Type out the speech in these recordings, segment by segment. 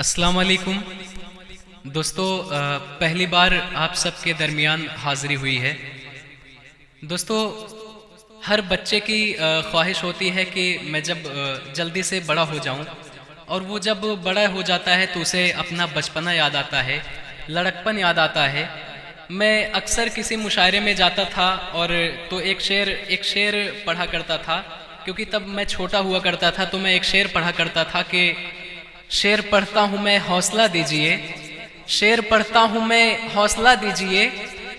السلام علیکم دوستو، پہلی بار آپ سب کے درمیان حاضری ہوئی ہے۔ دوستو، ہر بچے کی خواہش ہوتی ہے کہ میں جب جلدی سے بڑا ہو جاؤں، اور وہ جب بڑا ہو جاتا ہے تو اسے اپنا بچپنا یاد آتا ہے، لڑکپن یاد آتا ہے۔ میں اکثر کسی مشاعرے میں جاتا تھا اور تو ایک شعر پڑھا کرتا تھا، کیونکہ تب میں چھوٹا ہوا کرتا تھا، تو میں ایک شعر پڑھا کرتا تھا کہ شعر پڑھتا ہوں میں حوصلہ دیجئے، شعر پڑھتا ہوں میں حوصلہ دیجئے،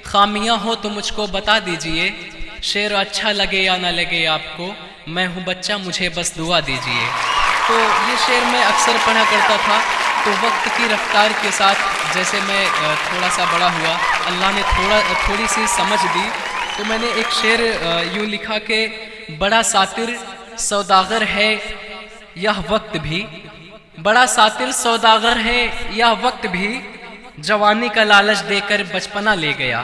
خامیاں ہو تو مجھ کو بتا دیجئے، شعر اچھا لگے یا نہ لگے آپ کو، میں ہوں بچہ مجھے بس دعا دیجئے۔ تو یہ شعر میں اکثر پڑھا کرتا تھا۔ تو وقت کی رفتار کے ساتھ جیسے میں تھوڑا سا بڑا ہوا، اللہ نے تھوڑی سی سمجھ دی، تو میں نے ایک شعر یوں لکھا کہ بڑا ساتر سوداگر ہے یہ وقت بھی، بڑا ساتر سوداگر ہے یہ وقت بھی، جوانی کا لالچ دے کر بچپنا لے گیا،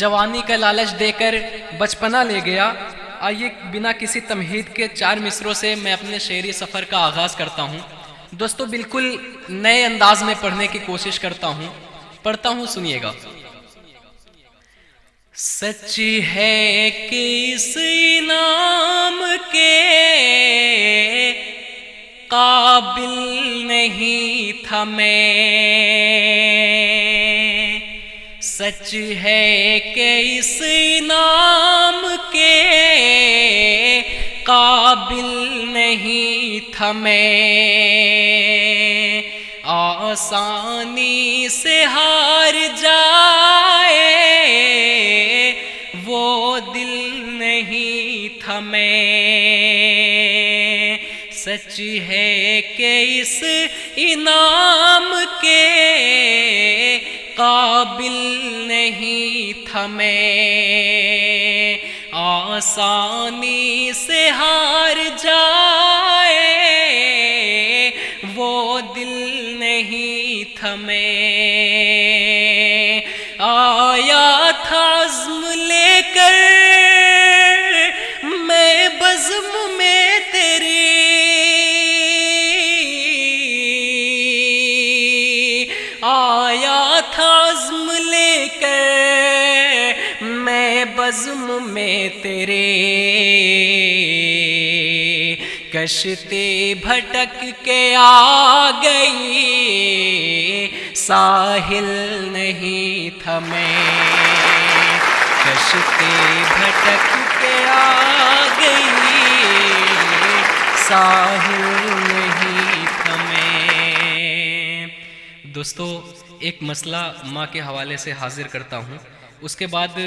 جوانی کا لالچ دے کر بچپنا لے گیا۔ آئیے بنا کسی تمہید کے 4 مصروں سے میں اپنے شعری سفر کا آغاز کرتا ہوں۔ دوستو، بالکل نئے انداز میں پڑھنے کی کوشش کرتا ہوں، پڑھتا ہوں، سنیے گا۔ سچ ہے کہ اس انعام کے قابل نہیں تھا میں، سچ ہے کہ اس انعام کے قابل نہیں تھا میں، آسانی سے ہار جائے وہ دل نہیں تھا میں، سچ ہے کہ اس انعام کے قابل نہیں تھا میں، آسانی سے ہار جائے وہ دل نہیں تھا میں، آیا تھا عزم لے کر میں بزم میں تیری، آیا تھا عزم لے کر میں بزم میں تیرے، کشتی بھٹک کے آ گئی ساحل نہیں تھا میں، کشتی بھٹک کے آ گئی ساحل نہیں تھا میں۔ دوستو، ایک مسئلہ ماں کے حوالے سے حاضر کرتا ہوں، اس کے بعد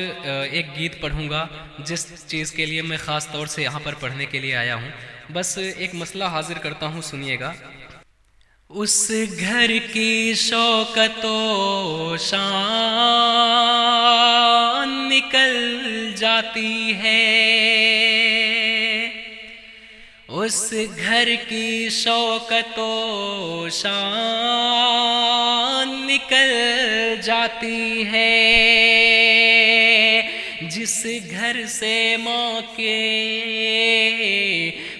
ایک گیت پڑھوں گا جس چیز کے لیے میں خاص طور سے یہاں پر پڑھنے کے لیے آیا ہوں۔ بس ایک مسئلہ حاضر کرتا ہوں، سنیے گا۔ اس گھر کی شوکت و شان نکل جاتی ہے، اس گھر کی شوکت و شان نکل جاتی ہے، جس گھر سے ماں کے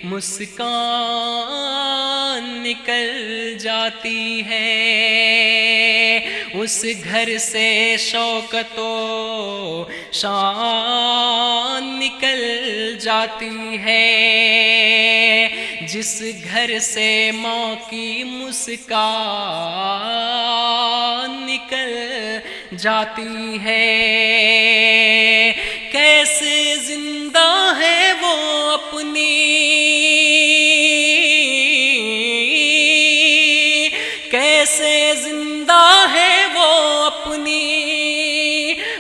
مسکان نکل جاتی ہے، اس گھر سے شوکت و شان نکل جاتی ہے، جس گھر سے ماں کی مسکان نکل جاتی ہے، کیسے زندہ ہے وہ اپنی، کیسے زندہ ہے وہ اپنی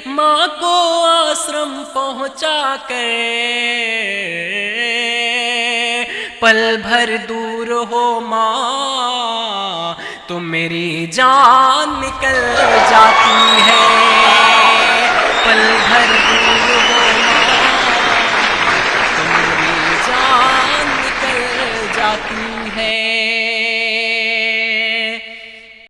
ماں کو آشرم پہنچا کر، پل بھر دور ہو ماں تو میری جان نکل جاتی ہے،